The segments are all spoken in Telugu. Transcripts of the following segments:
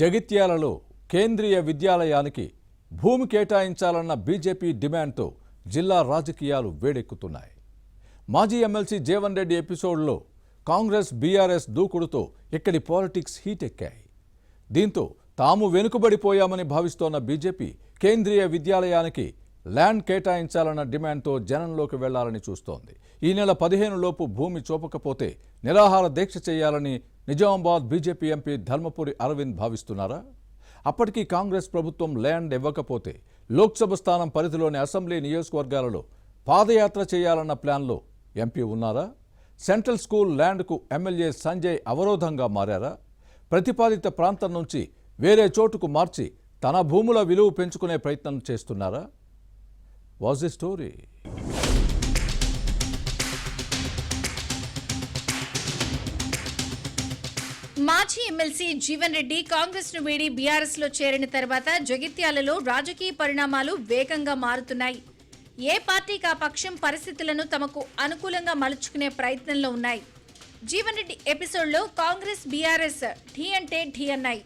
జగిత్యాలలో కేంద్రీయ విద్యాలయానికి భూమి కేటాయించాలన్న బీజేపీ డిమాండ్తో జిల్లా రాజకీయాలు వేడెక్కుతున్నాయి. మాజీ ఎమ్మెల్సీ జీవన్ రెడ్డి ఎపిసోడ్లో కాంగ్రెస్ బీఆర్ఎస్ దూకుడుతో ఇక్కడి పాలిటిక్స్ హీట్ ఎక్కాయి. దీంతో తాము వెనుకబడిపోయామని భావిస్తోన్న బీజేపీ కేంద్రీయ విద్యాలయానికి ల్యాండ్ కేటాయించాలన్న డిమాండ్తో జనంలోకి వెళ్లాలని చూస్తోంది. ఈ నెల 15 లోపు భూమి చూపకపోతే నిరాహార దీక్ష చేయాలని నిజామాబాద్ బీజేపీ ఎంపీ ధర్మపురి అరవింద్ భావిస్తున్నారా? అప్పటికీ కాంగ్రెస్ ప్రభుత్వం ల్యాండ్ ఇవ్వకపోతే లోక్సభ స్థానం పరిధిలోని అసెంబ్లీ నియోజకవర్గాలలో పాదయాత్ర చేయాలన్న ప్లాన్లో ఎంపీ ఉన్నారా? సెంట్రల్ స్కూల్ ల్యాండ్కు ఎమ్మెల్యే సంజయ్ అవరోధంగా మారారా? ప్రతిపాదిత ప్రాంతం నుంచి వేరే చోటుకు మార్చి తన భూముల విలువ పెంచుకునే ప్రయత్నం చేస్తున్నారా? Was the story? మాజీ ఎమ్మెల్సీ జీవన్ రెడ్డి కాంగ్రెస్ ను వీడి బీఆర్ఎస్ లో చేరిన తర్వాత జగిత్యాలలో రాజకీయ పరిణామాలు వేగంగా మారుతున్నాయి. ఏ పార్టీకి ఆ పక్షం పరిస్థితులను తమకు అనుకూలంగా మలుచుకునే ప్రయత్నంలో ఉన్నాయి. జీవన్ రెడ్డి ఎపిసోడ్లో కాంగ్రెస్ బీఆర్ఎస్ ఢీ అంటే ఢీ అన్నాయి.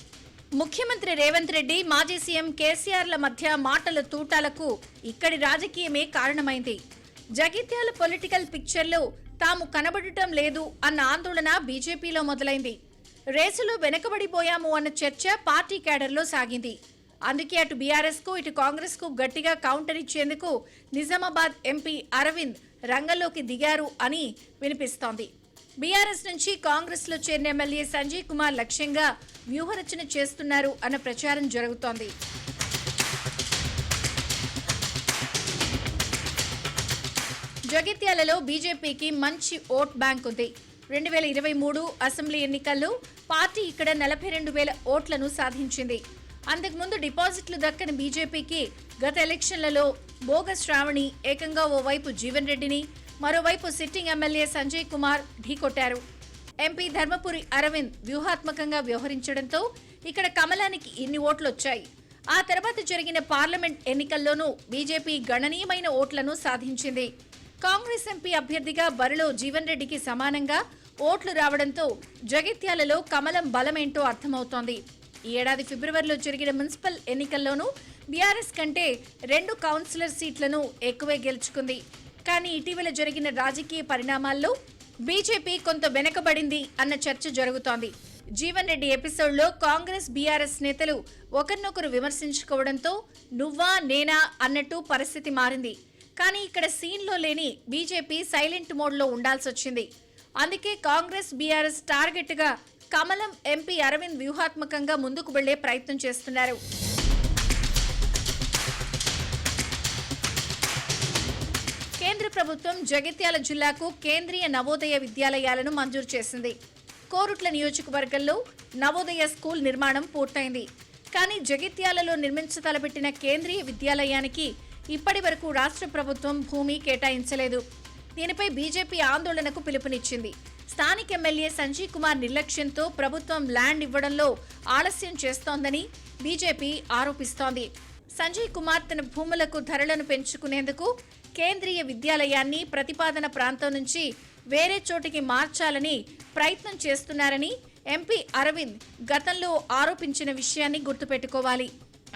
ముఖ్యమంత్రి రేవంత్ రెడ్డి మాజీ సీఎం కేసీఆర్ల మధ్య మాటల తూటాలకు ఇక్కడి రాజకీయమే కారణమైంది. జగిత్యాల పొలిటికల్ పిక్చర్లో తాము కనబడటం లేదు అన్న ఆందోళన బీజేపీలో మొదలైంది. రేసులో వెనకబడిపోయాము అన్న చర్చ పార్టీ క్యాడర్లో సాగింది. అందుకే అటు బీఆర్ఎస్ కు ఇటు కాంగ్రెస్ కు గట్టిగా కౌంటర్ ఇచ్చేందుకు నిజామాబాద్ ఎంపీ అరవింద్ రంగంలోకి దిగారు అని వినిపిస్తోంది. బీఆర్ఎస్ నుంచి కాంగ్రెస్ లో చేరిన ఎమ్మెల్యే సంజయ్ కుమార్ లక్ష్యంగా వ్యూహరచన చేస్తున్నారు అన్న ప్రచారం జరుగుతోంది. జగిత్యాలలో బీజేపీకి మంచి ఓట్ బ్యాంక్ ఉంది. 2023 అసెంబ్లీ ఎన్నికల్లో పార్టీ ఇక్కడ 42,000 ఓట్లను సాధించింది. అంతకుముందు డిపాజిట్లు దక్కని బీజేపీకి గత ఎలక్షన్లలో బోగస్ శ్రావణి ఏకంగా ఓవైపు జీవన్ రెడ్డిని మరోవైపు సిట్టింగ్ ఎమ్మెల్యే సంజయ్ కుమార్ ఢీకొట్టారు. ఎంపీ ధర్మపురి అరవింద్ వ్యూహాత్మకంగా వ్యవహరించడంతో ఇక్కడ కమలానికి ఇన్ని ఓట్లు వచ్చాయి. ఆ తర్వాత జరిగిన పార్లమెంట్ ఎన్నికల్లోనూ బీజేపీ గణనీయమైన ఓట్లను సాధించింది. కాంగ్రెస్ ఎంపీ అభ్యర్థిగా బరిలో జీవన్ రెడ్డికి సమానంగా ఓట్లు రావడంతో జగిత్యాలలో కమలం బలమేంటో అర్థమవుతోంది. ఈ ఏడాది ఫిబ్రవరిలో జరిగిన మున్సిపల్ ఎన్నికల్లోనూ బీఆర్ఎస్ కంటే 2 కౌన్సిలర్ సీట్లను ఎక్కువే గెలుచుకుంది. కానీ ఇటీవల జరిగిన రాజకీయ పరిణామాల్లో బీజేపీ కొంత వెనకబడింది అన్న చర్చ జరుగుతోంది. జీవన్ రెడ్డి ఎపిసోడ్లో కాంగ్రెస్ బీఆర్ఎస్ నేతలు ఒకరినొకరు విమర్శించుకోవడంతో నువ్వా నేనా అన్నట్టు పరిస్థితి మారింది. కానీ ఇక్కడ సీన్లో లేని బీజేపీ సైలెంట్ మోడ్లో ఉండాల్సి వచ్చింది. అందుకే కాంగ్రెస్ బీఆర్ఎస్ టార్గెట్గా కమలం ఎంపీ అరవింద్ వ్యూహాత్మకంగా ముందుకు వెళ్లే ప్రయత్నం చేస్తున్నారు. కేంద్ర ప్రభుత్వం జగిత్యాల జిల్లాకు కేంద్రీయ నవోదయ విద్యాలయాలను మంజూరు చేసింది. కోరుట్ల నియోజకవర్గంలో నవోదయ స్కూల్ నిర్మాణం పూర్తయింది. కానీ జగిత్యాలలో నిర్మించతలపెట్టిన కేంద్రీయ విద్యాలయానికి ఇప్పటి వరకు రాష్ట్ర ప్రభుత్వం భూమి కేటాయించలేదు. దీనిపై బీజేపీ ఆందోళనకు పిలుపునిచ్చింది. స్థానిక ఎమ్మెల్యే సంజయ్ కుమార్ నిర్లక్ష్యంతో ప్రభుత్వం ల్యాండ్ ఇవ్వడంలో ఆలస్యం చేస్తోందని బీజేపీ ఆరోపిస్తోంది. సంజయ్ కుమార్ తన భూములకు ధరలను పెంచుకునేందుకు కేంద్రీయ విద్యాలయాన్ని ప్రతిపాదన ప్రాంతం నుంచి వేరే చోటికి మార్చాలని ప్రయత్నం చేస్తున్నారని ఎంపీ అరవింద్ గతంలో ఆరోపించిన విషయాన్ని గుర్తుపెట్టుకోవాలి.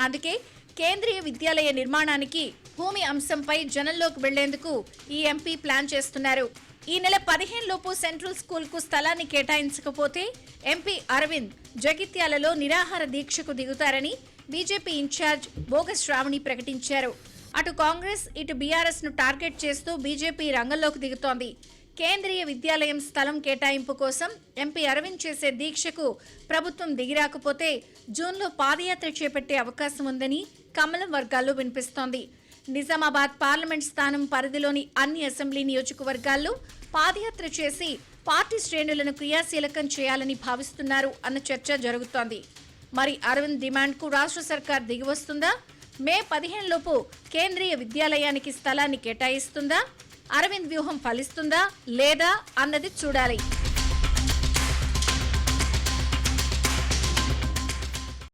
అందుకే కేంద్రీయ విద్యాలయ నిర్మాణానికి భూమి అంశంపై జనంలోకి వెళ్లేందుకు ఈ ఎంపీ ప్లాన్ చేస్తున్నారు. ఈ నెల 15 లోపు సెంట్రల్ స్కూల్ కు స్థలాన్ని కేటాయించకపోతే ఎంపీ అరవింద్ జగిత్యాలలో నిరాహార దీక్షకు దిగుతారని బీజేపీ ఇన్ఛార్జ్ బోగస్ శ్రావణి ప్రకటించారు. అటు కాంగ్రెస్ ఇటు బీఆర్ఎస్ ను టార్గెట్ చేస్తూ బీజేపీ రంగంలోకి దిగుతోంది. కేంద్రీయ విద్యాలయం స్థలం కేటాయింపు కోసం ఎంపీ అరవింద్ చేసే దీక్షకు ప్రభుత్వం దిగిరాకపోతే జూన్లో పాదయాత్ర చేపట్టే అవకాశం ఉందని కమలం వర్గాల్లో వినిపిస్తోంది. నిజామాబాద్ పార్లమెంట్ స్థానం పరిధిలోని అన్ని అసెంబ్లీ నియోజకవర్గాల్లో పాదయాత్ర చేసి పార్టీ శ్రేణులను క్రియాశీలకం చేయాలని భావిస్తున్నారు అన్న చర్చ జరుగుతోంది. మరి అరవింద్ డిమాండ్కు రాష్ట్ర సర్కార్ దిగివస్తుందా? మే 15 లోపు కేంద్రీయ విద్యాలయానికి స్థలాన్ని కేటాయిస్తుందా? అరవింద్ వ్యూహం ఫలిస్తుందా లేదా అన్నది చూడాలి.